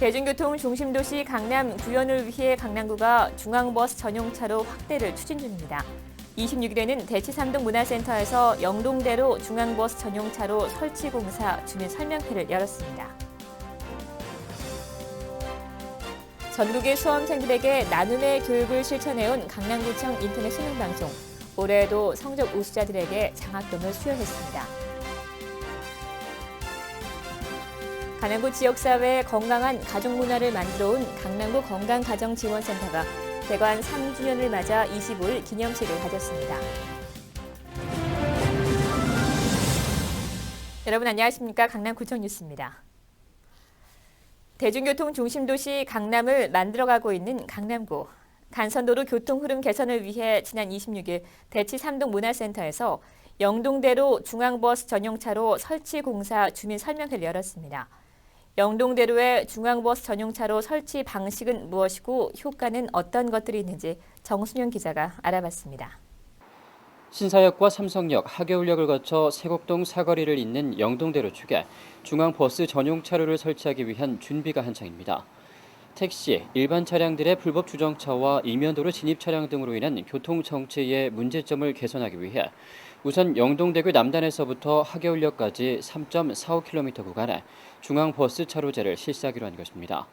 대중교통 중심도시 강남 구현을 위해 강남구가 중앙버스 전용차로 확대를 추진 중입니다. 26일에는 대치 3동 문화센터에서 영동대로 중앙버스 전용차로 설치 공사 주민 설명회를 열었습니다. 전국의 수험생들에게 나눔의 교육을 실천해온 강남구청 인터넷 수능방송. 올해에도 성적 우수자들에게 장학금을 수여했습니다. 강남구 지역사회에 건강한 가족 문화를 만들어온 강남구 건강가정지원센터가 개관 3주년을 맞아 25일 기념식을 가졌습니다. 여러분 안녕하십니까? 강남구청 뉴스입니다. 대중교통 중심도시 강남을 만들어가고 있는 강남구. 간선도로 교통 흐름 개선을 위해 지난 26일 대치 3동 문화센터에서 영동대로 중앙버스 전용차로 설치 공사 주민 설명회를 열었습니다. 영동대로의 중앙버스 전용차로 설치 방식은 무엇이고 효과는 어떤 것들이 있는지 정순영 기자가 알아봤습니다. 신사역과 삼성역, 하계울역을 거쳐 세곡동 사거리를 잇는 영동대로 쪽에 중앙버스 전용차로를 설치하기 위한 준비가 한창입니다. 택시, 일반 차량들의 불법 주정차와 이면도로 진입 차량 등으로 인한 교통 정체의 문제점을 개선하기 위해 우선 영동대교 남단에서부터 하계울역까지 3.45km 구간에 중앙버스 차로제를 실시하기로 한 것입니다.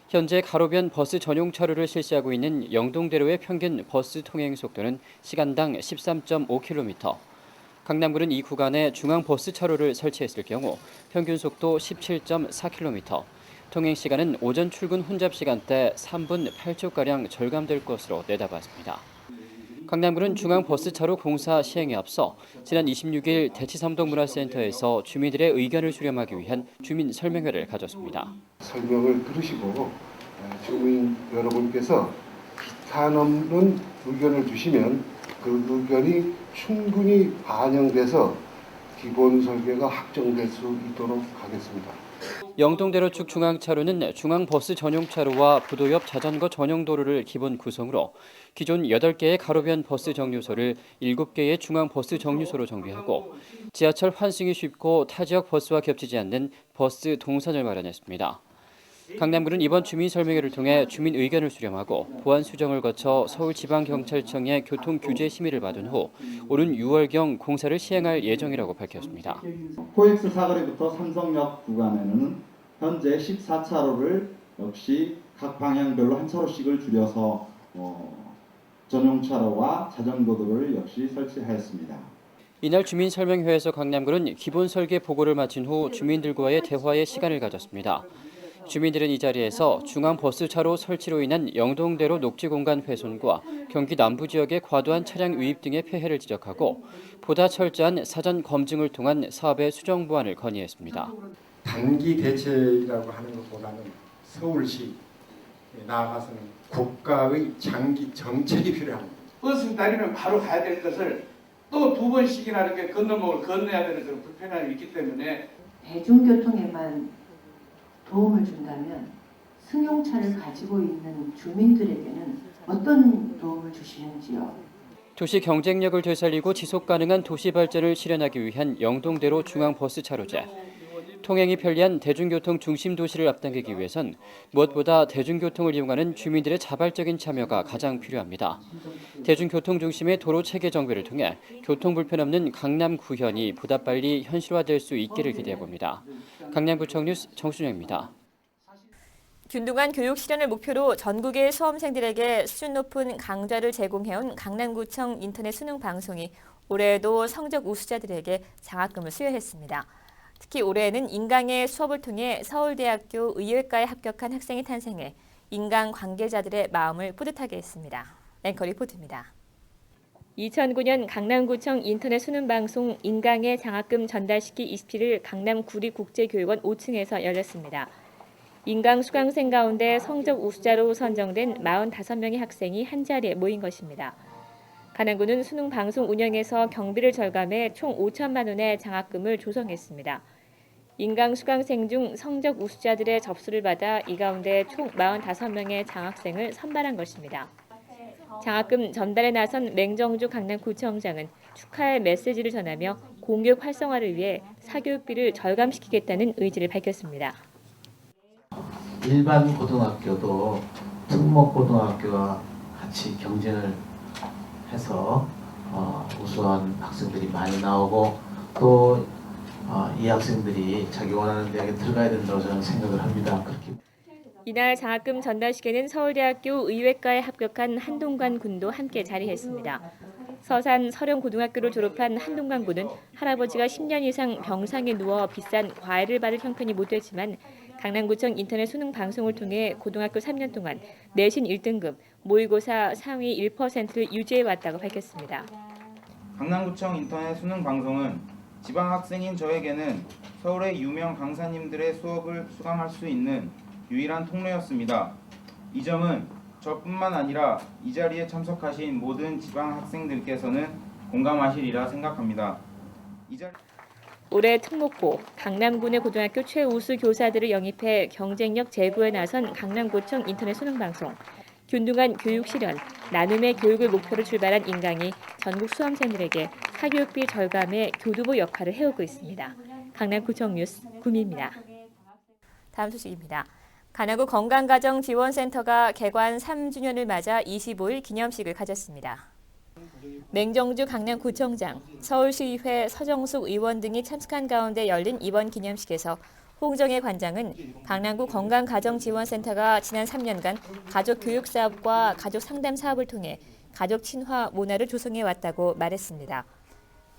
현재 가로변 버스 전용 차로를 실시하고 있는 영동대로의 평균 버스 통행 속도는 시간당 13.5km. 강남구는 이 구간에 중앙버스 차로를 설치했을 경우 평균 속도 17.4km. 통행 시간은 오전 출근 혼잡 시간대 3분 8초가량 절감될 것으로 내다봤습니다. 강남구는 중앙버스차로 공사 시행에 앞서 지난 26일 대치 3동 문화센터에서 주민들의 의견을 수렴하기 위한 주민 설명회를 가졌습니다. 설명을 들으시고 주민 여러분께서 기탄 없는 의견을 주시면 그 의견이 충분히 반영돼서 기본 설계가 확정될 수 있도록 하겠습니다. 영동대로 측 중앙차로는 중앙버스 전용차로와 부도 옆 자전거 전용 도로를 기본 구성으로 기존 8개의 가로변 버스 정류소를 7개의 중앙버스 정류소로 정비하고 지하철 환승이 쉽고 타 지역 버스와 겹치지 않는 버스 동선을 마련했습니다. 강남구는 이번 주민 설명회를 통해 주민 의견을 수렴하고 보안 수정을 거쳐 서울지방경찰청의 교통 규제 심의를 받은 후 오는 6월경 공사를 시행할 예정이라고 밝혔습니다. 코엑스 사거리부터 삼성역 구간에는 현재 14차로를 역시 각 방향별로 한 차로씩을 줄여서 전용차로와 자전거도로를 역시 설치하였습니다. 이날 주민 설명회에서 강남구는 기본 설계 보고를 마친 후 주민들과의 대화의 시간을 가졌습니다. 주민들은 이 자리에서 중앙버스 차로 설치로 인한 영동대로 녹지 공간 훼손과 경기 남부 지역의 과도한 차량 유입 등의 폐해를 지적하고 보다 철저한 사전 검증을 통한 사업의 수정 보완을 건의했습니다. 단기 대책이라고 하는 것보다는 서울시 나아가서는 국가의 장기 정책이 필요합니다. 버스 다니면 바로 가야 될 것을 또 2번씩이나 이렇게 건너목을 건너야 되는 그런 불편함이 있기 때문에 대중교통에만 도움을 준다면 승용차를 가지고 있는 주민들에게는 어떤 도움을 주시는지요? 도시 경쟁력을 되살리고 지속 가능한 도시 발전을 실현하기 위한 영동대로 중앙버스 차로제. 통행이 편리한 대중교통 중심 도시를 앞당기기 위해선 무엇보다 대중교통을 이용하는 주민들의 자발적인 참여가 가장 필요합니다. 대중교통 중심의 도로 체계 정비를 통해 교통 불편 없는 강남 구현이 보다 빨리 현실화될 수 있기를 기대해 봅니다. 강남구청 뉴스 정순영입니다. 균등한 교육 실현을 목표로 전국의 수험생들에게 수준 높은 강좌를 제공해온 강남구청 인터넷 수능 방송이 올해에도 성적 우수자들에게 장학금을 수여했습니다. 특히 올해에는 인강의 수업을 통해 서울대학교 의예과에 합격한 학생이 탄생해 인강 관계자들의 마음을 뿌듯하게 했습니다. 앵커 리포트입니다. 2009년 강남구청 인터넷 수능 방송 인강의 장학금 전달식이 27일 강남 구리국제교육원 5층에서 열렸습니다. 인강 수강생 가운데 성적 우수자로 선정된 45명의 학생이 한자리에 모인 것입니다. 강남구는 수능 방송 운영에서 경비를 절감해 총 5천만 원의 장학금을 조성했습니다. 인강 수강생 중 성적 우수자들의 접수를 받아 이 가운데 총 45명의 장학생을 선발한 것입니다. 장학금 전달에 나선 맹정주 강남구청장은 축하의 메시지를 전하며 공교육 활성화를 위해 사교육비를 절감시키겠다는 의지를 밝혔습니다. 일반 고등학교도 특목고등학교와 같이 경쟁을 해서 우수한 학생들이 많이 나오고 또 이 학생들이 자기 원하는 대학에 들어가야 된다고 저는 생각을 합니다. 그렇게. 이날 장학금 전달식에는 서울대학교 의외과에 합격한 한동관 군도 함께 자리했습니다. 서산 서령고등학교를 졸업한 한동관 군은 할아버지가 10년 이상 병상에 누워 비싼 과외를 받을 형편이 못 됐지만 강남구청 인터넷 수능 방송을 통해 고등학교 3년 동안 내신 1등급, 모의고사 상위 1%를 유지해왔다고 밝혔습니다. 강남구청 인터넷 수능 방송은 지방 학생인 저에게는 서울의 유명 강사님들의 수업을 수강할 수 있는 유일한 통로였습니다. 이 점은 저뿐만 아니라 이 자리에 참석하신 모든 지방 학생들께서는 공감하시리라 생각합니다. 올해 특목고, 강남군의 고등학교 최우수 교사들을 영입해 경쟁력 제고에 나선 강남구청 인터넷 수능방송. 균등한 교육 실현, 나눔의 교육을 목표로 출발한 인강이 전국 수험생들에게 사교육비 절감의 교두보 역할을 해오고 있습니다. 강남구청 뉴스 구미입니다. 다음 소식입니다. 강남구 건강가정지원센터가 개관 3주년을 맞아 25일 기념식을 가졌습니다. 맹정주 강남구청장, 서울시의회 서정숙 의원 등이 참석한 가운데 열린 이번 기념식에서 홍정혜 관장은 강남구 건강가정지원센터가 지난 3년간 가족교육사업과 가족상담사업을 통해 가족 친화 문화를 조성해왔다고 말했습니다.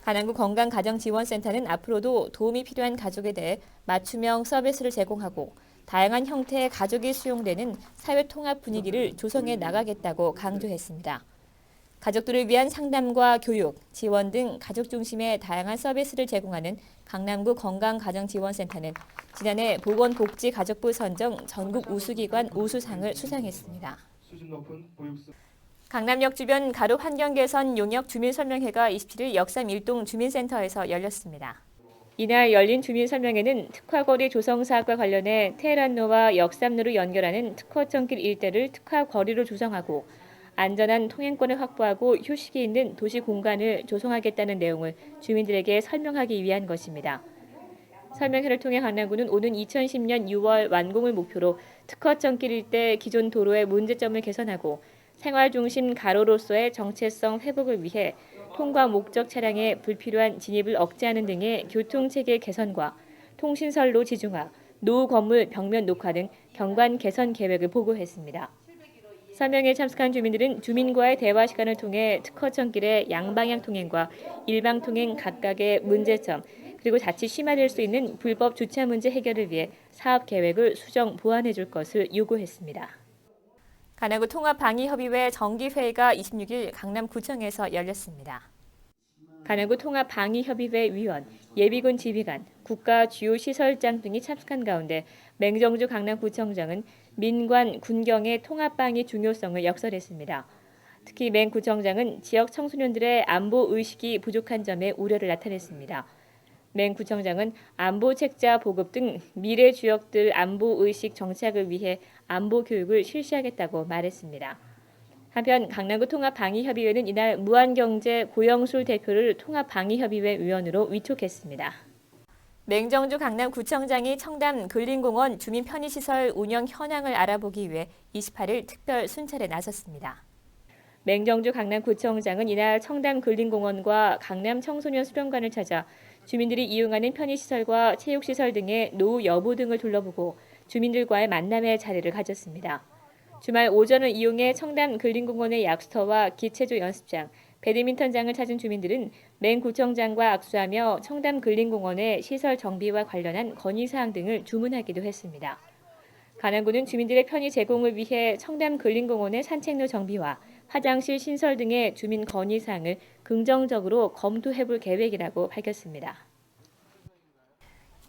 강남구 건강가정지원센터는 앞으로도 도움이 필요한 가족에 대해 맞춤형 서비스를 제공하고 다양한 형태의 가족이 수용되는 사회통합 분위기를 조성해 나가겠다고 강조했습니다. 가족들을 위한 상담과 교육, 지원 등 가족 중심의 다양한 서비스를 제공하는 강남구 건강가정지원센터는 지난해 보건복지가족부 선정 전국 우수기관 우수상을 수상했습니다. 강남역 주변 가로 환경 개선 용역 주민설명회가 27일 역삼 1동 주민센터에서 열렸습니다. 이날 열린 주민설명회는 특화거리 조성 사업과 관련해 테헤란로와 역삼로를 연결하는 특허점길 일대를 특화거리로 조성하고 안전한 통행권을 확보하고 휴식이 있는 도시 공간을 조성하겠다는 내용을 주민들에게 설명하기 위한 것입니다. 설명회를 통해 강남구는 오는 2010년 6월 완공을 목표로 특허점길 일대 기존 도로의 문제점을 개선하고 생활 중심 가로로서의 정체성 회복을 위해 통과 목적 차량의 불필요한 진입을 억제하는 등의 교통체계 개선과 통신선로 지중화, 노후 건물 벽면 녹화 등 경관 개선 계획을 보고했습니다. 설명회에 참석한 주민들은 주민과의 대화 시간을 통해 특허점길의 양방향 통행과 일방 통행 각각의 문제점, 그리고 자칫 심화될 수 있는 불법 주차 문제 해결을 위해 사업 계획을 수정 보완해 줄 것을 요구했습니다. 강남구 통합방위협의회 정기회의가 26일 강남구청에서 열렸습니다. 강남구 통합방위협의회 위원, 예비군 지휘관, 국가 주요 시설장 등이 참석한 가운데 맹정주 강남구청장은 민관, 군경의 통합방위 중요성을 역설했습니다. 특히 맹 구청장은 지역 청소년들의 안보 의식이 부족한 점에 우려를 나타냈습니다. 맹 구청장은 안보 책자 보급 등 미래 주역들 안보 의식 정착을 위해 안보 교육을 실시하겠다고 말했습니다. 한편 강남구 통합방위협의회는 이날 무한경제 고영술 대표를 통합방위협의회 위원으로 위촉했습니다. 맹정주 강남구청장이 청담 근린공원 주민 편의시설 운영 현황을 알아보기 위해 28일 특별 순찰에 나섰습니다. 맹정주 강남구청장은 이날 청담 근린공원과 강남 청소년 수련관을 찾아 주민들이 이용하는 편의시설과 체육시설 등의 노후 여부 등을 둘러보고 주민들과의 만남의 자리를 가졌습니다. 주말 오전을 이용해 청담 근린공원의 약수터와 기체조 연습장, 배드민턴장을 찾은 주민들은 맹 구청장과 악수하며 청담 근린공원의 시설 정비와 관련한 건의사항 등을 주문하기도 했습니다. 강남구는 주민들의 편의 제공을 위해 청담 근린공원의 산책로 정비와 화장실 신설 등의 주민 건의사항을 긍정적으로 검토해볼 계획이라고 밝혔습니다.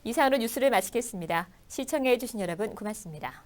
이상으로 뉴스를 마치겠습니다. 시청해주신 여러분 고맙습니다.